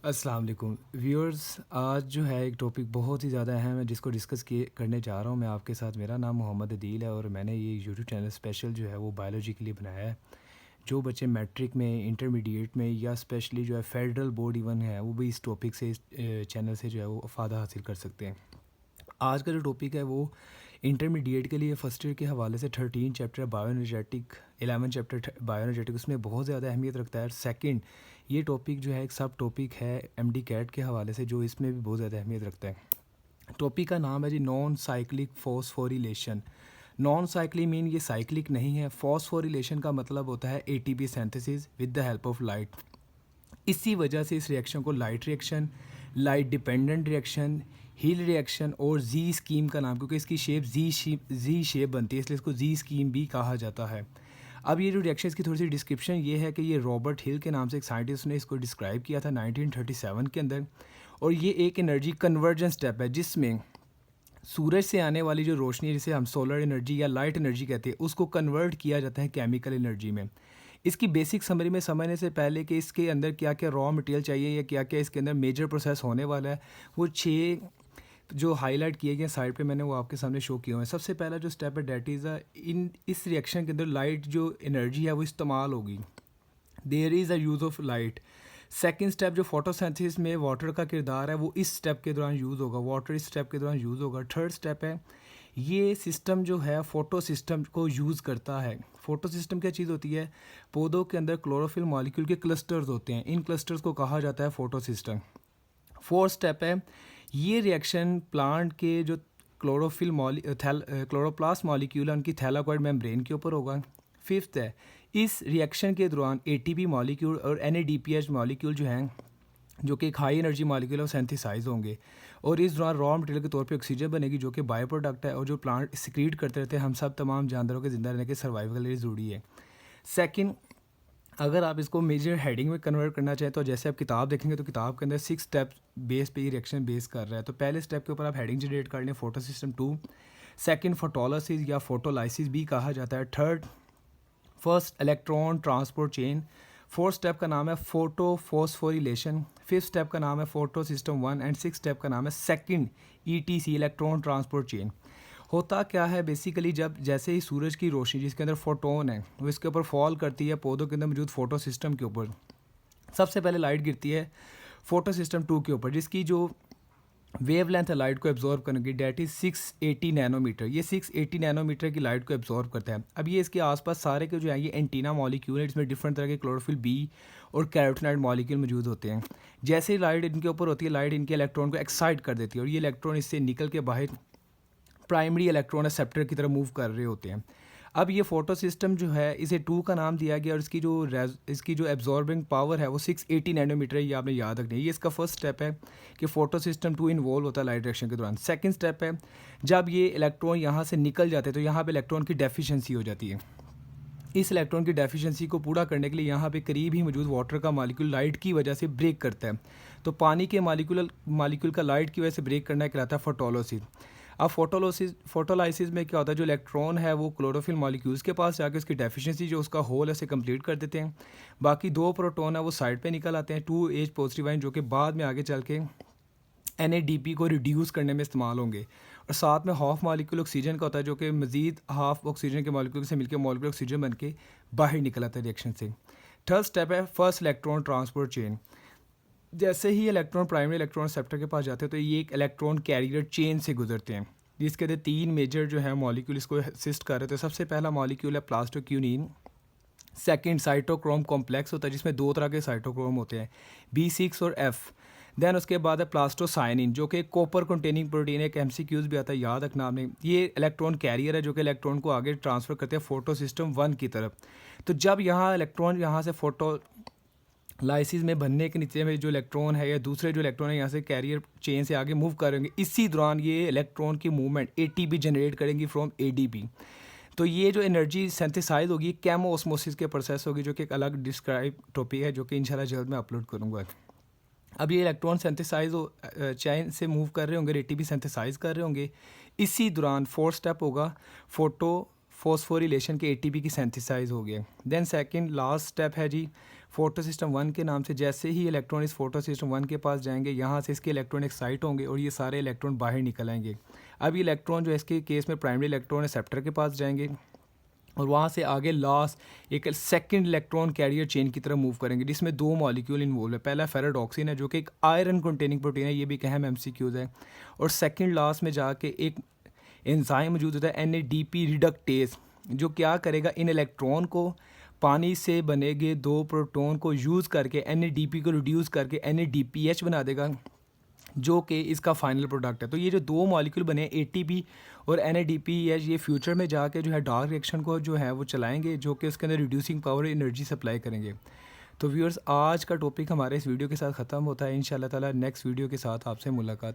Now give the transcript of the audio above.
अस्सलाम वालेकुम व्यूअर्स। आज जो है एक टॉपिक बहुत ही ज़्यादा अहम है जिसको डिस्कस किए करने जा रहा हूँ मैं आपके साथ। मेरा नाम मोहम्मद अदील है और मैंने ये यूट्यूब चैनल स्पेशल जो है वो बायोलॉजी के लिए बनाया है। जो बच्चे मैट्रिक में, इंटरमीडिएट में या स्पेशली जो है फेडरल बोर्ड इवन है, वो भी इस टॉपिक से, इस चैनल से जो है वो फ़ायदा हासिल कर सकते हैं। आज का जो टॉपिक है वो इंटरमीडिएट के लिए फ़र्स्ट ईयर के हवाले से 13 chapter bio energetic, 11 chapter bio energetic, उसमें बहुत ज़्यादा अहमियत रखता है। सेकंड, ये टॉपिक जो है एक सब टॉपिक है एमडी कैट के हवाले से, जो इसमें भी बहुत ज़्यादा अहमियत रखता है। टॉपिक का नाम है जी non cyclic phosphorylation. Non cyclic mean ये साइक्लिक नहीं है। फॉस्फोरिलेशन का मतलब होता है ATP synthesis with the help of light. इसी वजह से इस रिएक्शन को light reaction, light dependent reaction, Hill reaction और जी स्कीम का नाम, क्योंकि इसकी शेप जी शेप बनती है इसलिए इसको जी स्कीम भी कहा जाता है। अब ये जो रिएक्शन, इसकी थोड़ी सी डिस्क्रिप्शन ये है कि ये रॉबर्ट हिल के नाम से एक साइंटिस्ट ने इसको डिस्क्राइब किया था 1937 के अंदर। और ये एक एनर्जी कन्वर्जन स्टेप है जिसमें सूरज से आने वाली जो रोशनी है, जिसे हम सोलर एनर्जी या लाइट एनर्जी कहते हैं, उसको कन्वर्ट किया जाता है केमिकल एनर्जी में। इसकी बेसिक समरी में समझने से पहले कि इसके अंदर क्या क्या रॉ मटेरियल चाहिए या क्या क्या इसके अंदर मेजर प्रोसेस होने वाला है, वो 6 जो हाईलाइट किए गए साइड पे मैंने वो आपके सामने शो किए हुए हैं। सबसे पहला जो स्टेप है डैट इज़ इन इस रिएक्शन के अंदर लाइट जो एनर्जी है वो इस्तेमाल होगी। There is a use of light. Second step जो फोटोसिंथेसिस में वाटर का किरदार है वो इस स्टेप के दौरान यूज़ होगा, वाटर इस स्टेप के दौरान यूज़ होगा। थर्ड स्टेप है, ये सिस्टम जो है फोटो सिस्टम को यूज़ करता है। फोटो सिस्टम क्या चीज़ होती है? पौधों के अंदर क्लोरोफिल मॉलिक्यूल के क्लस्टर्स होते हैं, इन क्लस्टर्स को कहा जाता है फोटो सिस्टम। फोर्थ स्टेप है, ये रिएक्शन प्लांट के जो क्लोरोप्लास्ट मॉलिक्यूल है उनकी थैलाकोइड मेम्ब्रेन के ऊपर होगा। फिफ्थ है, इस रिएक्शन के दौरान एटीपी मॉलिक्यूल और एनएडीपीएच मॉलिक्यूल जो हैं, जो कि एक हाई एनर्जी मॉलिक्यूल है, वो सेंथिसाइज होंगे और इस दौरान रॉ मटेरियल के तौर पे ऑक्सीजन बनेगी, जो कि बायो प्रोडक्ट है और जो प्लांट सिक्रीट करते रहते हैं हम सब तमाम जानवरों के ज़िंदा रहने के सर्वाइवल के लिए ज़रूरी है। सेकंड, अगर आप इसको मेजर हेडिंग में कन्वर्ट करना चाहें तो जैसे आप किताब देखेंगे तो किताब के अंदर 6 स्टेप बेस पे ये रिएक्शन बेस कर रहा है। तो पहले स्टेप के ऊपर आप हेडिंग जनरेट कर लें, फोटो सिस्टम 2। सेकंड, फोटोलिसिस या फोटोलाइसिस भी कहा जाता है। Third, first electron transport chain. Fourth step का नाम है फोटो फॉस्फोरिलेशन। फिफ्थ स्टेप का नाम है photo system 1 and six step का नाम है second etc, electron transport chain. होता क्या है बेसिकली, जब जैसे ही सूरज की रोशनी जिसके अंदर फोटोन है वो इसके ऊपर फॉल करती है पौधों के अंदर मौजूद फोटो सिस्टम के ऊपर, सबसे पहले लाइट गिरती है फोटो सिस्टम 2 के ऊपर, जिसकी जो वेव लेंथ है लाइट को एब्जॉर्ब करने की डैट इज़ 680 नैनोमीटर। ये 680 नैनोमीटर की लाइट को एब्जॉर्ब करता है। अब ये इसके आसपास सारे के जो है ये एंटीना मॉलिक्यूल है, इसमें डिफरेंट तरह के क्लोरोफिल बी और कैरोटीनॉइड मॉलिक्यूल मौजूद होते हैं। जैसे ही लाइट इनके ऊपर होती है, लाइट इनके इलेक्ट्रॉन को एक्साइट कर देती है और ये इलेक्ट्रॉन इससे निकल के बाहर प्राइमरी इलेक्ट्रॉन एक्सेप्टर की तरफ मूव कर रहे होते हैं। अब ये फोटो सिस्टम जो है इसे 2 का नाम दिया गया और इसकी जो एब्जॉर्बिंग पावर है वो 680 नैनोमीटर है, ये आपने याद रखनी है। ये इसका फर्स्ट स्टेप है कि फोटो सिस्टम 2 इन्वॉल्व होता है लाइट रिएक्शन के दौरान। सेकंड स्टेप है, जब ये इलेक्ट्रॉन यहाँ से निकल जाते हैं तो यहाँ पे इलेक्ट्रॉन की डेफिशिएंसी हो जाती है। इस इलेक्ट्रॉन की डेफिशिएंसी को पूरा करने के लिए यहाँ पे करीब ही मौजूद वाटर का मॉलिक्यूल लाइट की वजह से ब्रेक करता है। तो पानी के मॉलिक्यूल का लाइट की वजह से ब्रेक करना कहलाता है फोटोलिसिस। अब फोटोलाइसिस में क्या होता है, जो इलेक्ट्रॉन है वो क्लोरोफिल मॉलिक्यूल्स के पास जाके उसकी डेफिशिएंसी जो उसका होल है उसे कंप्लीट कर देते हैं। बाकी 2 प्रोटॉन है वो साइड पे निकल आते हैं, 2H पॉजिटिव आयन, जो कि बाद में आगे चल के NADP को रिड्यूस करने में इस्तेमाल होंगे। और साथ में हाफ मॉलिक्यूल ऑक्सीजन का होता है, जो कि मज़ीद हाफ ऑक्सीजन के मॉलिक्यूल से मिलकर मॉलिक्यूल ऑक्सीजन बन के बाहर निकल आता है रिएक्शन से। थर्ड स्टेप है फर्स्ट इलेक्ट्रॉन ट्रांसपोर्ट चेन। जैसे ही इलेक्ट्रॉन प्राइमरी इलेक्ट्रॉन रिसेप्टर के पास जाते हैं तो ये एक इलेक्ट्रॉन कैरियर चेन से गुजरते हैं, जिसके अंदर 3 मेजर जो है मॉलिक्यूल इसको असिस्ट कर रहे थे। सबसे पहला मॉलिक्यूल है प्लास्टोक्यूनिन। सेकंड, साइटोक्रोम कॉम्प्लेक्स होता है जिसमें 2 तरह के साइटोक्रोम होते हैं, B6 और F। देन उसके बाद है प्लास्टोसाइनिन, जो कि कॉपर कंटेनिंग प्रोटीन है। एक MCQs भी आता है, याद रखना आपने। ये इलेक्ट्रॉन कैरियर है जो कि इलेक्ट्रॉन को आगे ट्रांसफ़र करते हैं फोटो सिस्टम 1 की तरफ। तो जब यहाँ इलेक्ट्रॉन यहाँ से फोटो लाइसिस में बनने के नीचे में जो इलेक्ट्रॉन है या दूसरे जो इलेक्ट्रॉन है यहाँ से कैरियर चेन से आगे मूव करेंगे, इसी दौरान ये इलेक्ट्रॉन की मूवमेंट ATP जनरेट करेंगी फ्रॉम ADP। तो ये जो एनर्जी सिंथेसाइज होगी कैमो ऑस्मोसिस के प्रोसेस होगी, जो कि एक अलग डिस्क्राइब टॉपिक है जो कि इंशाल्लाह जल्द मैं अपलोड करूँगा। अब ये इलेक्ट्रॉन सिंथेसाइज चेन से मूव कर रहे होंगे, ATP सिंथेसाइज कर रहे होंगे। इसी दौरान फोर्थ स्टेप होगा फोटो फॉस्फोरिलेशन के ATP की सिंथेसाइज हो गया। देन सेकंड लास्ट स्टेप है जी फोटो सिस्टम 1 के नाम से। जैसे ही इलेक्ट्रॉन इस फोटो सिस्टम 1 के पास जाएंगे, यहाँ से इसके इलेक्ट्रॉन एक्साइट होंगे और ये सारे इलेक्ट्रॉन बाहर निकल आएंगे। अब ये इलेक्ट्रॉन जो है इसके केस में प्राइमरी इलेक्ट्रॉन एक्सेप्टर के पास जाएंगे और वहाँ से आगे लास्ट एक सेकंड इलेक्ट्रॉन कैरियर चेन की तरफ मूव करेंगे, जिसमें 2 मॉलिक्यूल इन्वॉल्व है। पहला फेराडॉक्सिन है जो कि एक आयरन कंटेनिंग प्रोटीन है, ये भी एक अहम एमसीक्यूज़ है। और सेकंड लास्ट में जाके एक एंजाइम मौजूद होता है NADP रिडक्टेज, जो क्या करेगा, इन इलेक्ट्रॉन को पानी से बने गए 2 प्रोटॉन को यूज़ करके NADP को रिड्यूस करके NADPH बना देगा, जो कि इसका फाइनल प्रोडक्ट है। तो ये जो 2 मॉलिक्यूल बने ATP और NADPH, ये फ्यूचर में जाके जो है डार्क रिएक्शन को जो है वो चलाएंगे, जो कि उसके अंदर रिड्यूसिंग पावर एनर्जी सप्लाई करेंगे। तो व्यूअर्स, आज का टॉपिक हमारे इस वीडियो के साथ ख़त्म होता है। इंशाल्लाह ताला नेक्स्ट वीडियो के साथ आपसे मुलाकात